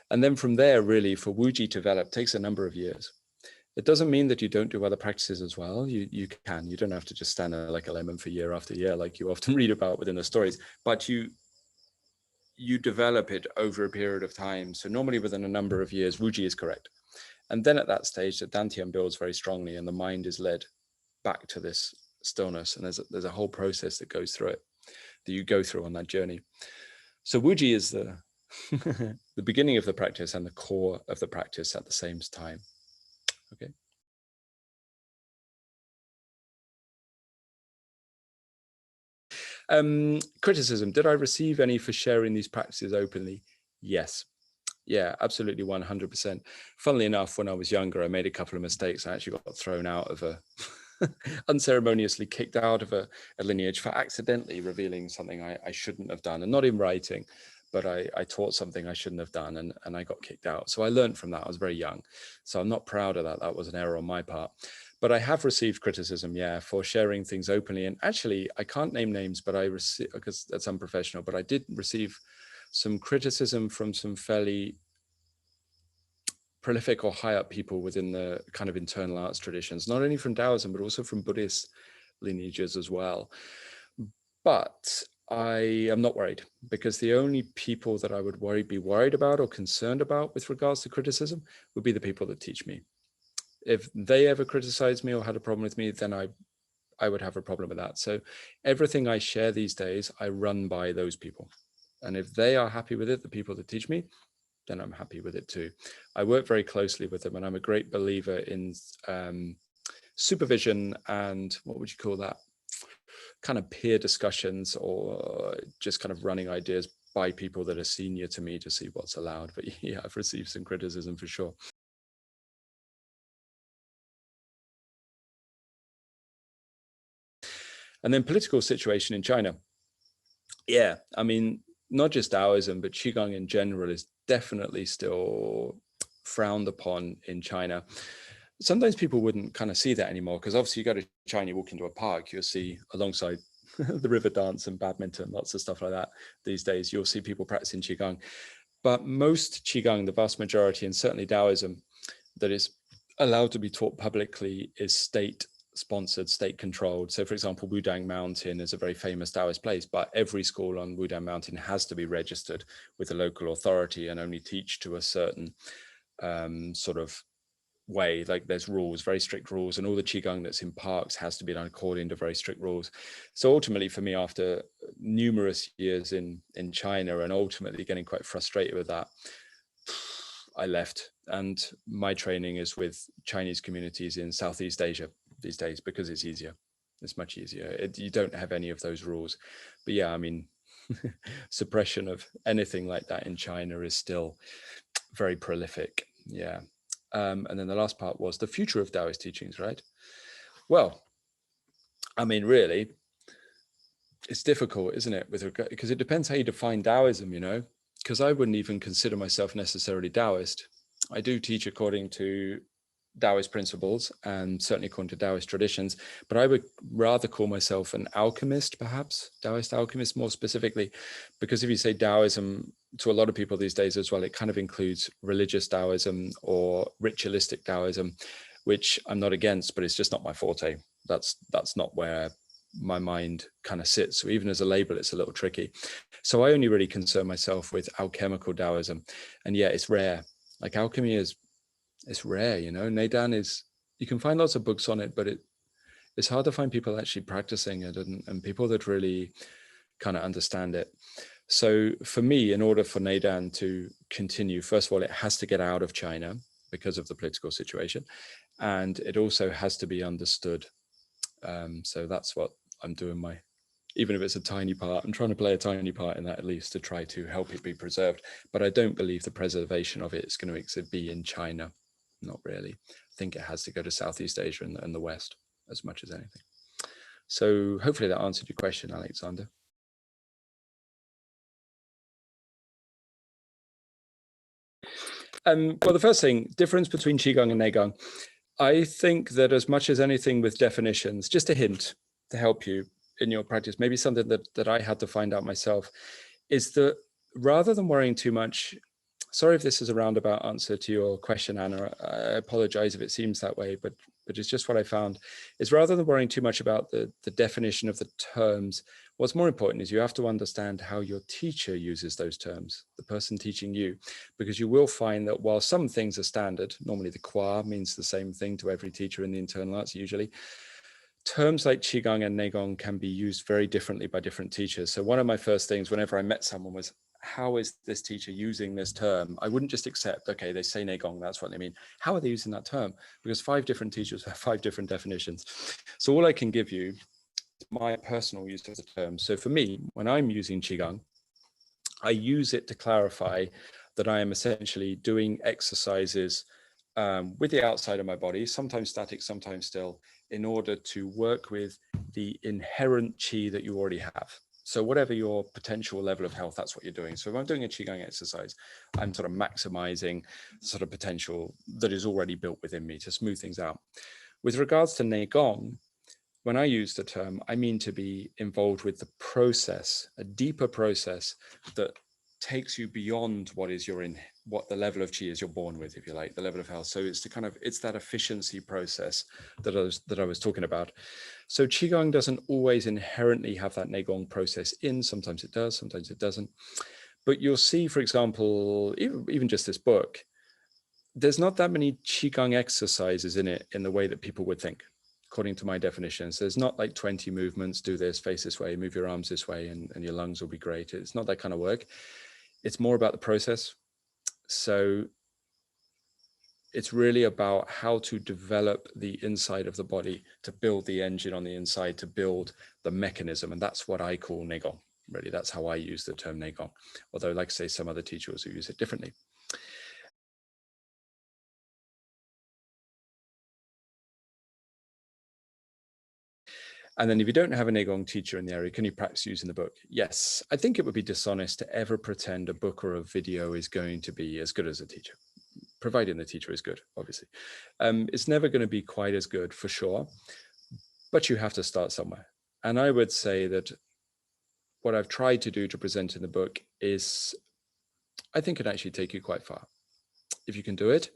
And then from there, really, for Wuji to develop takes a number of years. It doesn't mean that you don't do other practices as well. You can. You don't have to just stand there like a lemon for year after year, like you often read about within the stories. But you develop it over a period of time. So normally within a number of years, Wuji is correct. And then at that stage, the dantian builds very strongly, and the mind is led back to this stillness. And there's a whole process that goes through it, that you go through on that journey. So Wuji is the the beginning of the practice and the core of the practice at the same time. Okay. Criticism. Did I receive any for sharing these practices openly? Yes. Yeah, absolutely, 100%. Funnily enough, when I was younger, I made a couple of mistakes. I actually got thrown out of unceremoniously kicked out of a lineage for accidentally revealing something I shouldn't have done, and not in writing, but I taught something I shouldn't have done, and I got kicked out. So I learned from that. I was very young. So I'm not proud of that. That was an error on my part. But I have received criticism, yeah, for sharing things openly. And actually, I can't name names, but I received, because that's unprofessional, but I did receive some criticism from some fairly prolific or high up people within the kind of internal arts traditions, not only from Daoism, but also from Buddhist lineages as well. But I am not worried, because the only people that I would be worried about or concerned about with regards to criticism would be the people that teach me. If they ever criticized me or had a problem with me, then I would have a problem with that. So everything I share these days, I run by those people. And if they are happy with it, the people that teach me, then I'm happy with it too. I work very closely with them, and I'm a great believer in supervision and, what would you call that, kind of peer discussions, or just kind of running ideas by people that are senior to me to see what's allowed. But yeah, I've received some criticism for sure. And then political situation in China. Yeah, I mean, not just Daoism, but Qigong in general is definitely still frowned upon in China. Sometimes people wouldn't kind of see that anymore, because obviously you go to China, you walk into a park, you'll see alongside the river dance and badminton, lots of stuff like that. These days, you'll see people practicing Qigong. But most Qigong, the vast majority, and certainly Daoism, that is allowed to be taught publicly is state-sponsored, state-controlled. So, for example, Wudang Mountain is a very famous Daoist place, but every school on Wudang Mountain has to be registered with the local authority and only teach to a certain sort of way. Like, there's rules, very strict rules, and all the Qigong that's in parks has to be done according to very strict rules. So ultimately for me, after numerous years in China and ultimately getting quite frustrated with that, I left, and my training is with Chinese communities in Southeast Asia these days, because it's easier. It's much easier. You don't have any of those rules. But yeah, I mean, suppression of anything like that in China is still very prolific. Yeah. And then the last part was the future of Daoist teachings, right? Well, I mean, really, it's difficult, isn't it? Because it depends how you define Daoism, you know, because I wouldn't even consider myself necessarily Daoist. I do teach according to Daoist principles and certainly according to Daoist traditions, but I would rather call myself an alchemist, perhaps, Daoist alchemist more specifically, because if you say Daoism to a lot of people these days as well, it kind of includes religious Daoism or ritualistic Daoism, which I'm not against, but it's just not my forte. That's not where my mind kind of sits. So even as a label, it's a little tricky. So I only really concern myself with alchemical Daoism. And yeah, it's rare. Like, alchemy is it's rare, you know. Neidan is, you can find lots of books on it, but it's hard to find people actually practicing it and people that really kind of understand it. So for me, in order for Neidan to continue, first of all, it has to get out of China because of the political situation. And it also has to be understood. So that's what I'm doing even if it's a tiny part, I'm trying to play a tiny part in that, at least to try to help it be preserved. But I don't believe the preservation of it is going to be in China. Not really. I think it has to go to Southeast Asia and the West as much as anything. So hopefully that answered your question, Alexander. Well, the first thing, difference between Qigong and Nei Gong. I think that as much as anything with definitions, just a hint to help you in your practice, maybe something that I had to find out myself, is that rather than worrying too much, sorry if this is a roundabout answer to your question, Anna, I apologize if it seems that way, but it's just what I found, is rather than worrying too much about the definition of the terms, what's more important is you have to understand how your teacher uses those terms, the person teaching you, because you will find that while some things are standard, normally the Qua means the same thing to every teacher in the internal arts usually, terms like Qigong and Nei Gong can be used very differently by different teachers. So one of my first things whenever I met someone was, how is this teacher using this term? I wouldn't just accept, okay, they say Nei Gong, that's what they mean. How are they using that term? Because 5 different teachers have 5 different definitions. So all I can give you is my personal use of the term. So for me, when I'm using Qigong, I use it to clarify that I am essentially doing exercises with the outside of my body, sometimes static, sometimes still, in order to work with the inherent qi that you already have. So whatever your potential level of health, that's what you're doing. So if I'm doing a Qigong exercise, I'm sort of maximizing the sort of potential that is already built within me to smooth things out. With regards to Nei Gong, when I use the term, I mean to be involved with the process, a deeper process that takes you beyond what the level of qi is you're born with, if you like, the level of health. So it's it's that efficiency process that I was talking about. So Qigong doesn't always inherently have that Nei Gong process in. Sometimes it does, sometimes it doesn't. But you'll see, for example, even just this book, there's not that many Qigong exercises in it in the way that people would think, according to my definitions. There's not like 20 movements, do this, face this way, move your arms this way, and your lungs will be great. It's not that kind of work. It's more about the process. So it's really about how to develop the inside of the body, to build the engine on the inside, to build the mechanism. And that's what I call Nei Gong. Really, that's how I use the term Nei Gong. Although, like I say, some other teachers who use it differently. And then if you don't have a Nei Gong teacher in the area, can you practice using the book? Yes. I think it would be dishonest to ever pretend a book or a video is going to be as good as a teacher, providing the teacher is good, obviously. It's never going to be quite as good for sure, but you have to start somewhere. And I would say that what I've tried to do to present in the book is, I think, can actually take you quite far. If you can do it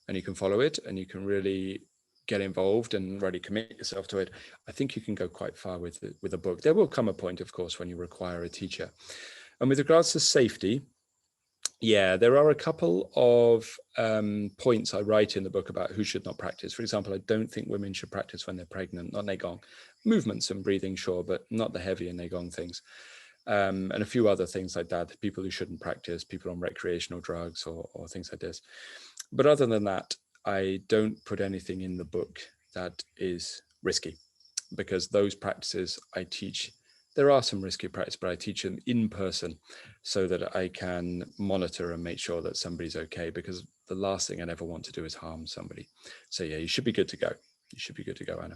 and you can follow it and you can really get involved and really commit yourself to it, I think you can go quite far with a book. There will come a point, of course, when you require a teacher. And with regards to safety, yeah, there are a couple of points I write in the book about who should not practice. For example, I don't think women should practice when they're pregnant, not Nei Gong. Movements and breathing, sure, but not the heavier Nei Gong things. And a few other things like that, people who shouldn't practice, people on recreational drugs or things like this. But other than that, I don't put anything in the book that is risky, because those practices I teach, there are some risky practices, but I teach them in person so that I can monitor and make sure that somebody's okay, because the last thing I ever want to do is harm somebody. So yeah, you should be good to go. You should be good to go, Anna.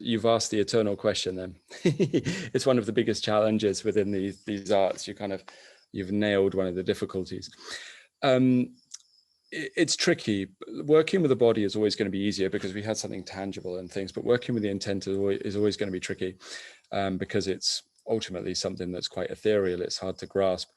You've asked the eternal question then. It's one of the biggest challenges within these arts. You've nailed one of the difficulties. It's tricky. Working with the body is always going to be easier because we had something tangible and things, but working with the intent is always going to be tricky because it's ultimately something that's quite ethereal. It's hard to grasp.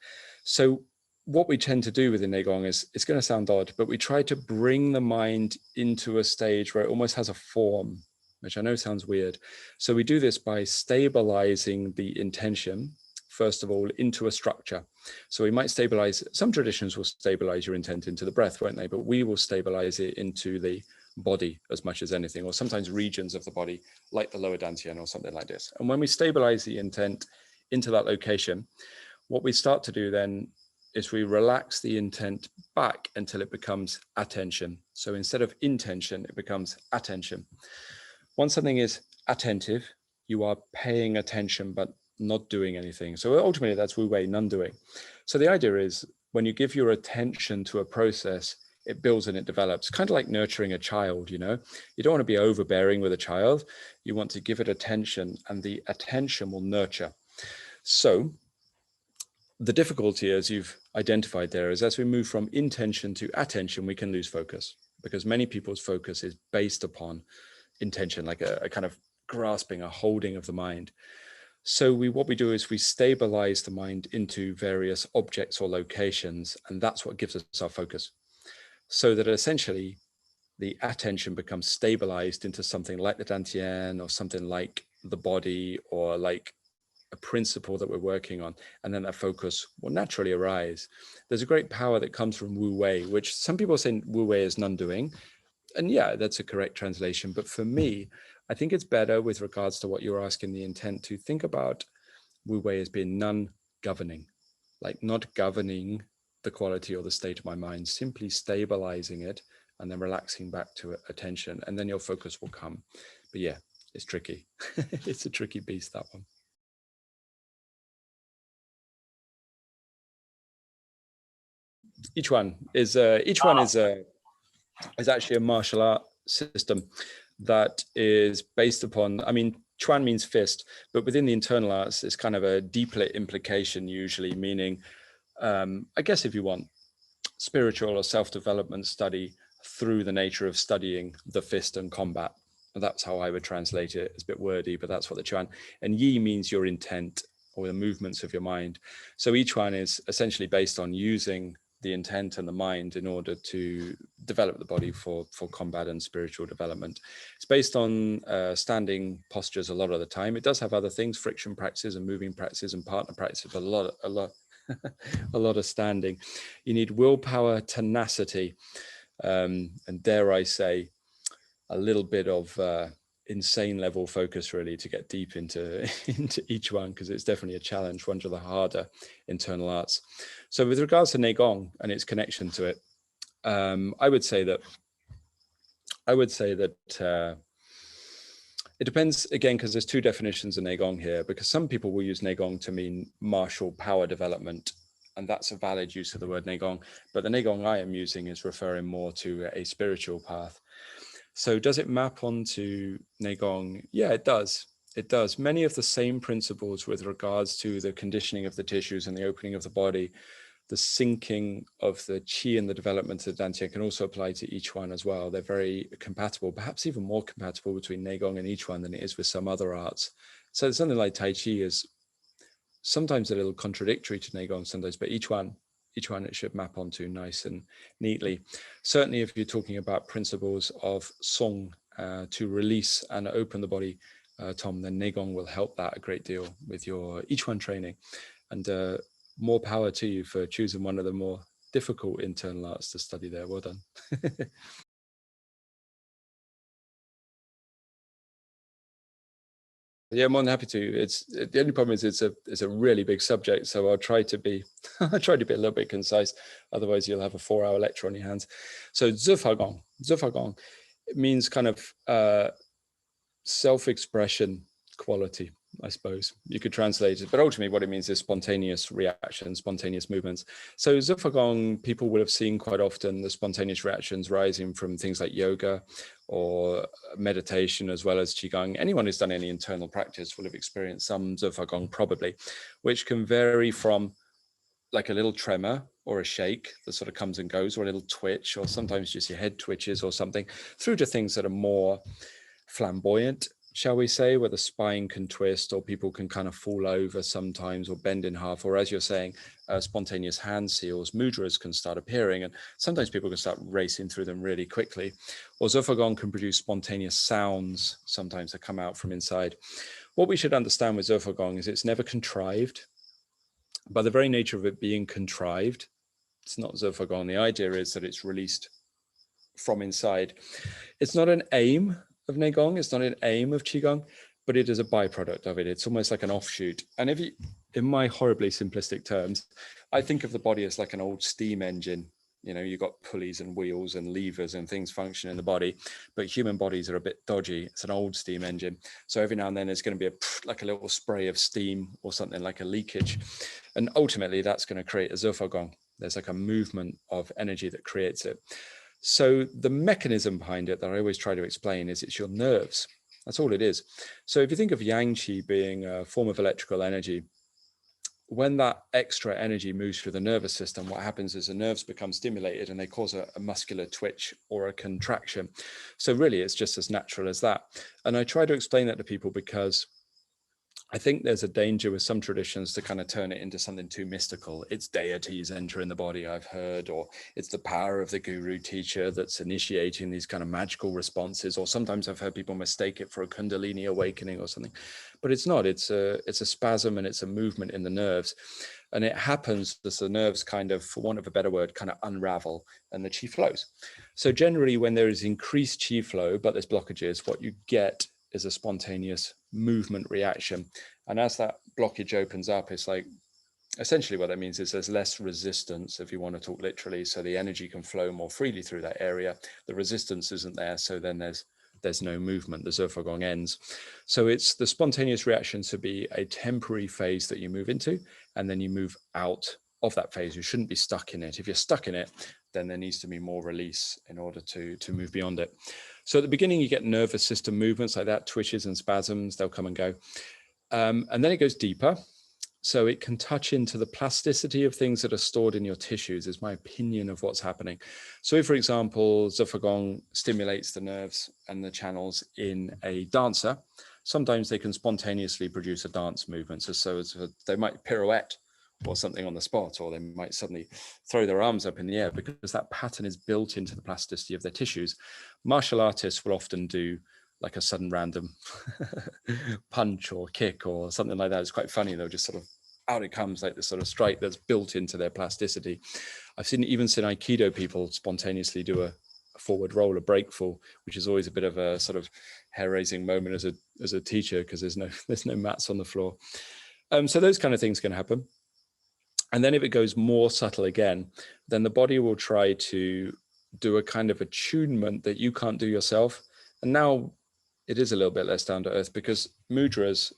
So what we tend to do with the Nei Gong is, it's going to sound odd, but we try to bring the mind into a stage where it almost has a form, which I know sounds weird. So we do this by stabilizing the intention first of all, into a structure. So we might stabilize, some traditions will stabilize your intent into the breath, won't they? But we will stabilize it into the body as much as anything, or sometimes regions of the body, like the lower dantian or something like this. And when we stabilize the intent into that location, what we start to do then is we relax the intent back until it becomes attention. So instead of intention, it becomes attention. Once something is attentive, you are paying attention, but not doing anything. So ultimately that's Wu Wei, non-doing. So the idea is when you give your attention to a process, it builds and it develops, kind of like nurturing a child, you know. You don't want to be overbearing with a child. You want to give it attention, and the attention will nurture. So the difficulty, as you've identified there, is as we move from intention to attention, we can lose focus, because many people's focus is based upon intention, like a kind of grasping, a holding of the mind. So what we do is we stabilize the mind into various objects or locations, and that's what gives us our focus. So that essentially the attention becomes stabilized into something like the dantian, or something like the body, or like a principle that we're working on, and then that focus will naturally arise. There's a great power that comes from Wu Wei, which some people say Wu Wei is non-doing, and yeah, that's a correct translation. But for me, I think it's better, with regards to what you're asking, the intent, to think about Wu Wei as being non-governing, like not governing the quality or the state of my mind, simply stabilizing it and then relaxing back to attention, and then your focus will come. But yeah, it's tricky. It's a tricky beast, that one. Each one is actually a martial art system that is based upon, I mean, Chuan means fist, but within the internal arts, it's kind of a deeper implication, usually meaning, I guess if you want, spiritual or self-development study through the nature of studying the fist and combat. And that's how I would translate it. It's a bit wordy, but that's what the Chuan. And Yi means your intent, or the movements of your mind. So each one is essentially based on using the intent and the mind in order to develop the body for combat and spiritual development. It's based on standing postures a lot of the time. It does have other things, friction practices and moving practices and partner practices, but a lot a lot of standing. You need willpower, tenacity, and dare I say, a little bit of insane level focus, really, to get deep into each one, because it's definitely a challenge, one of the harder internal arts. So with regards to Nei Gong and its connection to it, I would say that it depends, again, because there's two definitions of Nei Gong here, because some people will use Nei Gong to mean martial power development, and that's a valid use of the word Nei Gong. But the Nei Gong I am using is referring more to a spiritual path. So does it map onto Nei Gong? Yeah, it does. It does. Many of the same principles with regards to the conditioning of the tissues and the opening of the body, the sinking of the qi and the development of the dantian can also apply to each one as well. They're very compatible, perhaps even more compatible between Nei Gong and each one than it is with some other arts. So something like Tai Chi is sometimes a little contradictory to Nei Gong sometimes, but each one it should map onto nice and neatly. Certainly if you're talking about principles of Song to release and open the body, Tom, then Nei Gong will help that a great deal with your each one training. And more power to you for choosing one of the more difficult internal arts to study there. Well done. Yeah, I'm more than happy to. It's the only problem is it's a really big subject, so I'll try to be a little bit concise. Otherwise, you'll have a 4-hour lecture on your hands. So Zufagong, it means kind of self-expression quality, I suppose you could translate it, but ultimately what it means is spontaneous reactions, spontaneous movements. So Zufagong, people will have seen quite often the spontaneous reactions rising from things like yoga or meditation, as well as Qigong. Anyone who's done any internal practice will have experienced some Zufagong probably, which can vary from like a little tremor or a shake that sort of comes and goes, or a little twitch, or sometimes just your head twitches or something, through to things that are more flamboyant, shall we say, where the spine can twist, or people can kind of fall over sometimes, or bend in half, or as you're saying, spontaneous hand seals, mudras can start appearing, and sometimes people can start racing through them really quickly. Or Zofagong can produce spontaneous sounds sometimes that come out from inside. What we should understand with Zofagong is it's never contrived. by the very nature of it being contrived, it's not Zofagong. The idea is that it's released from inside. It's not an aim of Nei Gong, it's not an aim of Qigong, but it is a byproduct of it. It's almost like an offshoot. And if you, in my horribly simplistic terms, I think of the body as like an old steam engine. You know, you've got pulleys and wheels and levers and things function in the body, but human bodies are a bit dodgy. It's an old steam engine. So every now and then there's going to be like a little spray of steam or something like a leakage. And ultimately that's going to create a Zofagong. There's like a movement of energy that creates it. So the mechanism behind it that I always try to explain is it's your nerves. That's all it is. So if you think of Yang Qi being a form of electrical energy, when that extra energy moves through the nervous system, what happens is the nerves become stimulated and they cause a muscular twitch or a contraction. So really, it's just as natural as that. And I try to explain that to people because I think there's a danger with some traditions to kind of turn it into something too mystical. It's deities entering the body, I've heard, or it's the power of the guru teacher that's initiating these kind of magical responses. Or sometimes I've heard people mistake it for a Kundalini awakening or something, but it's not. It's a spasm and it's a movement in the nerves. And it happens as the nerves kind of, for want of a better word, kind of unravel and the chi flows. So generally when there is increased chi flow, but there's blockages, what you get is a spontaneous movement reaction. And as that blockage opens up, it's like, essentially what that means is there's less resistance, if you want to talk literally, so the energy can flow more freely through that area. The resistance isn't there, so then there's no movement. The Zofagong ends. So it's the spontaneous reaction to be a temporary phase that you move into, and then you move out of that phase. You shouldn't be stuck in it. If you're stuck in it, then there needs to be more release in order to move beyond it. So at the beginning, you get nervous system movements like that, twitches and spasms, they'll come and go. And then it goes deeper. So it can touch into the plasticity of things that are stored in your tissues, is my opinion of what's happening. So if, for example, Zofagong stimulates the nerves and the channels in a dancer, sometimes they can spontaneously produce a dance movement. So they might pirouette or something on the spot, or they might suddenly throw their arms up in the air because that pattern is built into the plasticity of their tissues. Martial artists will often do like a sudden random punch or kick or something like that. It's quite funny. They'll just sort of, out it comes, like this sort of strike that's built into their plasticity. I've even seen Aikido people spontaneously do a forward roll, a break fall, which is always a bit of a sort of hair-raising moment as a teacher, because there's no mats on the floor. So those kind of things can happen. And then if it goes more subtle again, then the body will try to do a kind of attunement that you can't do yourself. And now it is a little bit less down to earth, because mudras,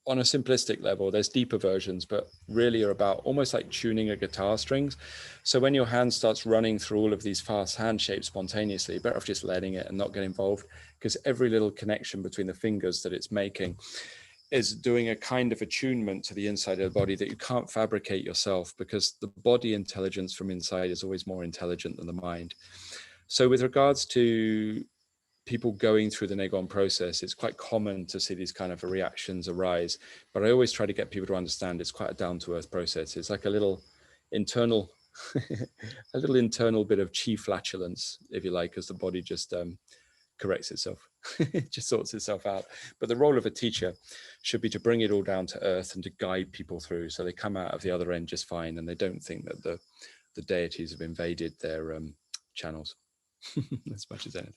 on a simplistic level, there's deeper versions, but really are about almost like tuning a guitar strings. So when your hand starts running through all of these fast hand shapes spontaneously, better off just letting it and not get involved, because every little connection between the fingers that it's making is doing a kind of attunement to the inside of the body that you can't fabricate yourself, because the body intelligence from inside is always more intelligent than the mind. So with regards to people going through the Nei Gong process, it's quite common to see these kind of reactions arise. But I always try to get people to understand it's quite a down-to-earth process. It's like a little internal, a little internal bit of chi flatulence, if you like, as the body just corrects itself. It just sorts itself out. But the role of a teacher should be to bring it all down to earth and to guide people through, so they come out of the other end just fine, and they don't think that the deities have invaded their channels as much as anything.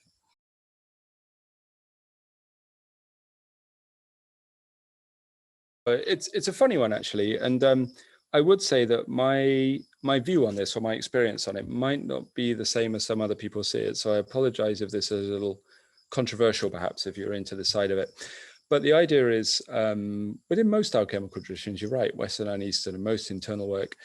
It's a funny one, actually, and I would say that my view on this, or my experience on it, might not be the same as some other people see it. So I apologize if this is a little controversial, perhaps, if you're into the side of it. But the idea is, within most alchemical traditions, you're right, Western and Eastern, and most internal work,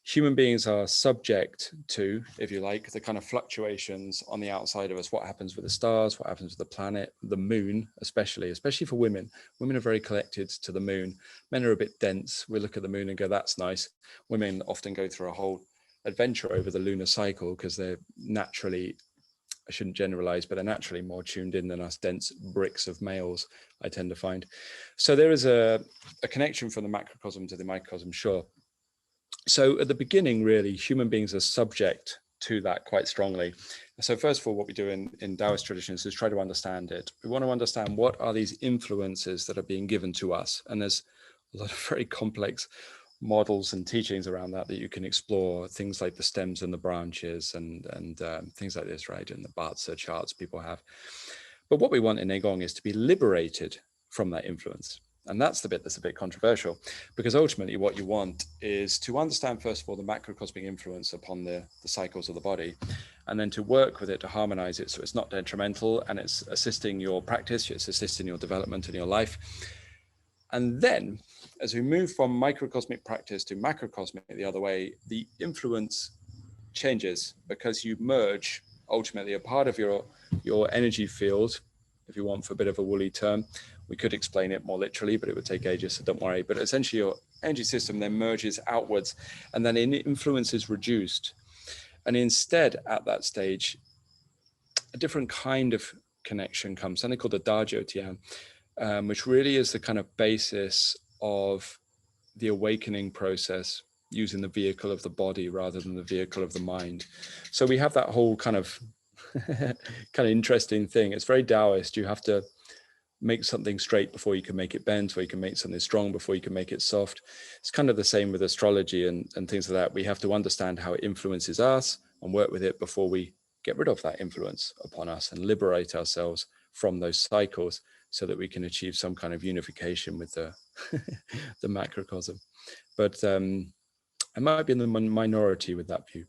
human beings are subject to, if you like, the kind of fluctuations on the outside of us. What happens with the stars, what happens with the planet, the moon, especially for women. Women are very collected to the moon. Men are a bit dense. We look at the moon and go, that's nice. Women often go through a whole adventure over the lunar cycle because they're naturally, I shouldn't generalize, but they're naturally more tuned in than us dense bricks of males, I tend to find. So there is a connection from the macrocosm to the microcosm, sure. So at the beginning, really, human beings are subject to that quite strongly. So first of all, what we do in Daoist traditions is try to understand it. We want to understand what are these influences that are being given to us. And there's a lot of very complex models and teachings around that you can explore, things like the stems and the branches and things like this, right? And the Batsa charts people have. But what we want in Nei Gong is to be liberated from that influence. And that's the bit that's a bit controversial, because ultimately what you want is to understand, first of all, the macrocosmic influence upon the cycles of the body, and then to work with it, to harmonize it so it's not detrimental and it's assisting your practice, it's assisting your development in your life. And then as we move from microcosmic practice to macrocosmic the other way, the influence changes because you merge ultimately a part of your energy field, if you want for a bit of a woolly term. We could explain it more literally, but it would take ages, so don't worry. But essentially your energy system then merges outwards, and then influence is reduced. And instead at that stage, a different kind of connection comes, something called the Daoism, which really is the kind of basis of the awakening process, using the vehicle of the body rather than the vehicle of the mind. So we have that whole kind of interesting thing. It's very Taoist. You have to make something straight before you can make it bend, or you can make something strong before you can make it soft. It's kind of the same with astrology and things like that. We have to understand how it influences us and work with it before we get rid of that influence upon us and liberate ourselves from those cycles, so that we can achieve some kind of unification with the the macrocosm. But I might be in the minority with that view.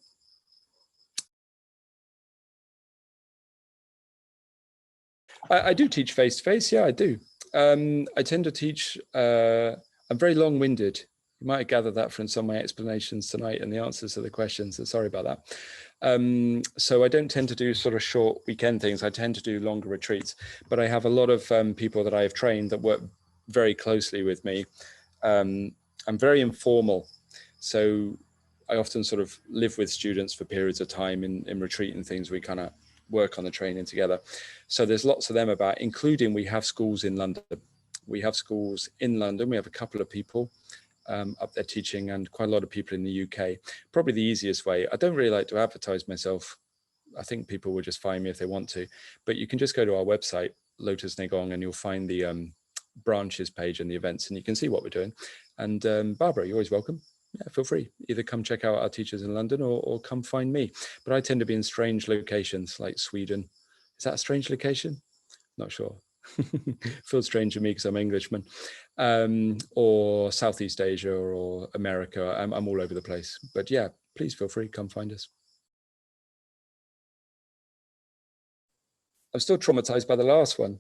I do teach face-to-face, yeah, I do. I tend to teach, I'm very long-winded. You might have gathered that from some of my explanations tonight and the answers to the questions, so sorry about that. So I don't tend to do sort of short weekend things. I tend to do longer retreats, but I have a lot of people that I have trained that work very closely with me. I'm very informal, so I often sort of live with students for periods of time in retreat and things. We kind of work on the training together. So there's lots of them about, including we have schools in London. We have schools in London. We have a couple of people up there teaching, and quite a lot of people in the UK. Probably the easiest way. I don't really like to advertise myself. I think people will just find me if they want to, but you can just go to our website, Lotus Nei Gong, and you'll find the branches page and the events, and you can see what we're doing. And Barbara, you're always welcome. Yeah, feel free. Either come check out our teachers in London or come find me. But I tend to be in strange locations like Sweden. Is that a strange location? Not sure. Feels strange to me because I'm Englishman. Or Southeast Asia or America. I'm all over the place. But yeah, please feel free, come find us. I'm still traumatized by the last one.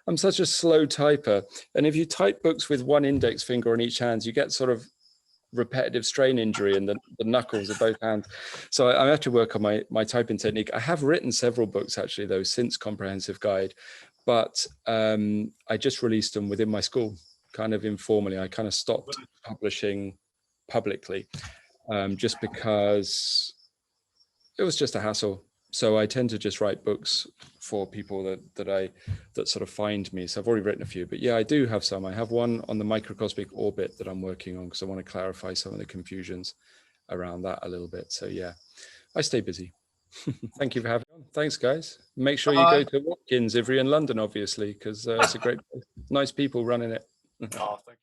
I'm such a slow typer. And if you type books with one index finger on each hand, you get sort of repetitive strain injury in the knuckles of both hands. So I have to work on my typing technique. I have written several books actually though since Comprehensive Guide, but I just released them within my school, kind of informally. I kind of stopped publishing publicly just because it was just a hassle. So I tend to just write books for people that sort of find me. So I've already written a few, but yeah, I do have some. I have one on the microcosmic orbit that I'm working on because I want to clarify some of the confusions around that a little bit. So yeah, I stay busy. Thank you for having me on. Thanks, guys. Make sure you go to Watkins if you're in London, obviously, because it's a great place. Nice people running it. Oh, thank you.